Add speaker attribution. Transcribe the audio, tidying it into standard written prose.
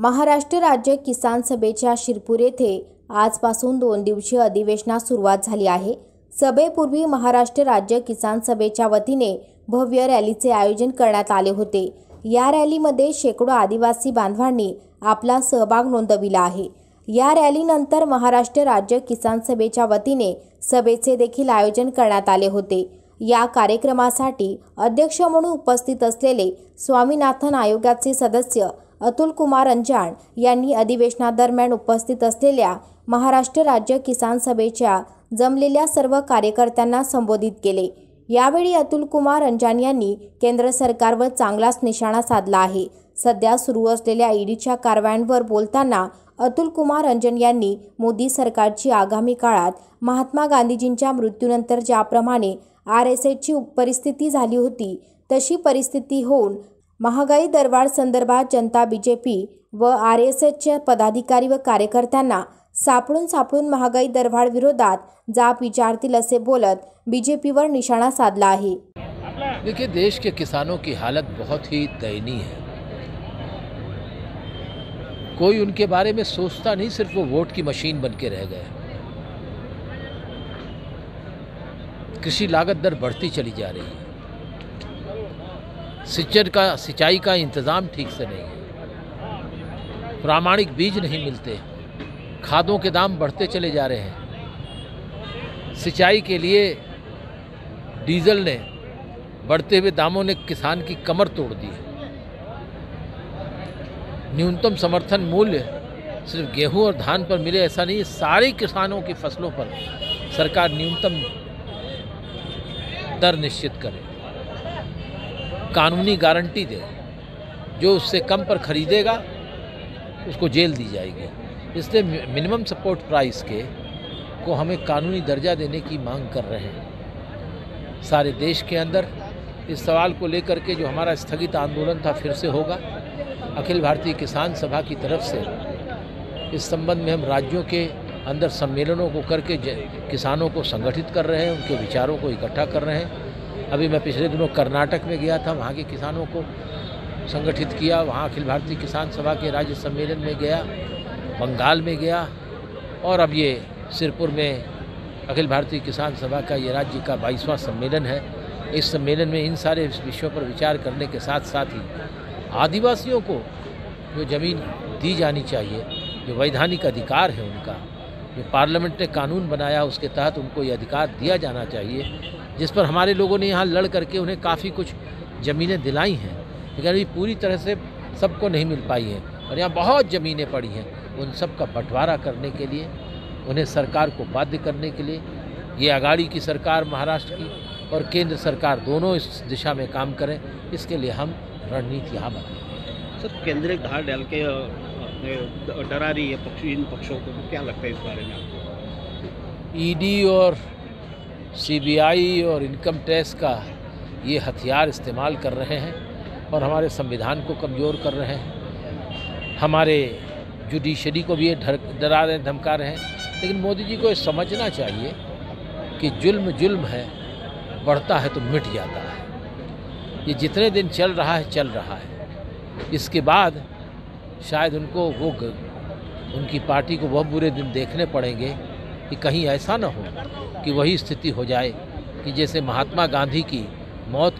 Speaker 1: महाराष्ट्र राज्य किसान सभेच्या शिरपूर येथे आजपासून 2 दिवसीय अधिवेशनास सुरुवात झाली आहे। सभेपूर्वी महाराष्ट्र राज्य किसान सभेच्या वतीने भव्य रॅलीचे आयोजन करण्यात आले होते। या रॅलीमध्ये शेकडो आदिवासी बांधवांनी आपला सहभाग नोंदविला आहे। या रॅलीनंतर महाराष्ट्र राज्य किसान सभेच्या वतीने सभेचे देखील आयोजन करण्यात आले होते। या कार्यक्रमासाठी अध्यक्ष म्हणून उपस्थित असलेले स्वामीनाथन आयोगाचे सदस्य अतुल कुमार अंजान यांनी अधिवेशनादरम्यान उपस्थित असलेल्या महाराष्ट्र राज्य किसान सभेच्या जमलेल्या सर्व कार्यकर्त्यांना संबोधित केले। यावेळी अतुल कुमार अंजान यांनी केंद्र सरकारवर चांगलाच निशाणा साधला आहे। सध्या सुरू असलेल्या ईडीच्या कारवायांवर बोलताना अतुल कुमार अंजान यांनी मोदी सरकारची आगामी काळात महात्मा गांधीजींच्या मृत्यूनंतर ज्याप्रमाणे आरएसएसची परिस्थिती झाली होती तशी परिस्थिती होऊन महागाई दरवाढ संदर्भात जनता बीजेपी व आरएसएसच्या पदाधिकारी व कार्यकर्त्यांना सापडून महागाई दरवाढ विरोधात जाप विचारतील असे बोलत बीजेपीवर निशाणा साधला आहे।
Speaker 2: देखिए, देश के किसानों की हालत बहुत ही दयनीय है। कोई उनके बारे में सोचता नहीं, सिर्फ वो वोट की मशीन बन के रह गए। कृषि लागत दर बढ़ती चली जा रही है। सिंचाई का इंतज़ाम ठीक से नहीं है। प्रामाणिक बीज नहीं मिलते। खादों के दाम बढ़ते चले जा रहे हैं। सिंचाई के लिए डीजल ने बढ़ते हुए दामों ने किसान की कमर तोड़ दी है। न्यूनतम समर्थन मूल्य सिर्फ गेहूं और धान पर मिले ऐसा नहीं है, सारे किसानों की फसलों पर सरकार न्यूनतम दर निश्चित करे, कानूनी गारंटी दे। जो उससे कम पर खरीदेगा उसको जेल दी जाएगी। इसलिए मिनिमम सपोर्ट प्राइस को हमें कानूनी दर्जा देने की मांग कर रहे हैं। सारे देश के अंदर इस सवाल को लेकर के जो हमारा स्थगित आंदोलन था फिर से होगा। अखिल भारतीय किसान सभा की तरफ से इस संबंध में हम राज्यों के अंदर सम्मेलनों को करके किसानों को संगठित कर रहे हैं, उनके विचारों को इकट्ठा कर रहे हैं। अभी मैं पिछले दिनों कर्नाटक में गया था, वहाँ के किसानों को संगठित किया। वहाँ अखिल भारतीय किसान सभा के राज्य सम्मेलन में गया, बंगाल में गया, और अब ये सिरपुर में अखिल भारतीय किसान सभा का ये राज्य का 22वां सम्मेलन है। इस सम्मेलन में इन सारे विषयों पर विचार करने के साथ साथ ही आदिवासियों को जो ज़मीन दी जानी चाहिए, जो वैधानिक अधिकार है उनका, जो पार्लियामेंट ने कानून बनाया उसके तहत उनको ये अधिकार दिया जाना चाहिए, जिस पर हमारे लोगों ने यहाँ लड़ करके उन्हें काफ़ी कुछ ज़मीनें दिलाई हैं, लेकिन अभी पूरी तरह से सबको नहीं मिल पाई हैं और यहाँ बहुत ज़मीनें पड़ी हैं। उन सब का बंटवारा करने के लिए, उन्हें सरकार को बाध्य करने के लिए ये आघाड़ी की सरकार महाराष्ट्र की और केंद्र सरकार दोनों इस दिशा में काम करें, इसके लिए हम रणनीति यहाँ बनाएंगे।
Speaker 3: सर, केंद्र एक धार डाल के डरा रही है इन पक्षों को, तो क्या लगता है इस बारे में आपको?
Speaker 2: ईडी और सीबीआई और इनकम टैक्स का ये हथियार इस्तेमाल कर रहे हैं और हमारे संविधान को कमज़ोर कर रहे हैं। हमारे जुडिशरी को भी ये डरा रहे, धमका रहे हैं। लेकिन मोदी जी को ये समझना चाहिए कि जुल्म है, बढ़ता है तो मिट जाता है। ये जितने दिन चल रहा है। इसके बाद शायद उनको उनकी पार्टी को बहुत बुरे दिन देखने पड़ेंगे कि कहीं ऐसा ना हो कि वही स्थिति हो जाए कि जैसे महात्मा गांधी की मौत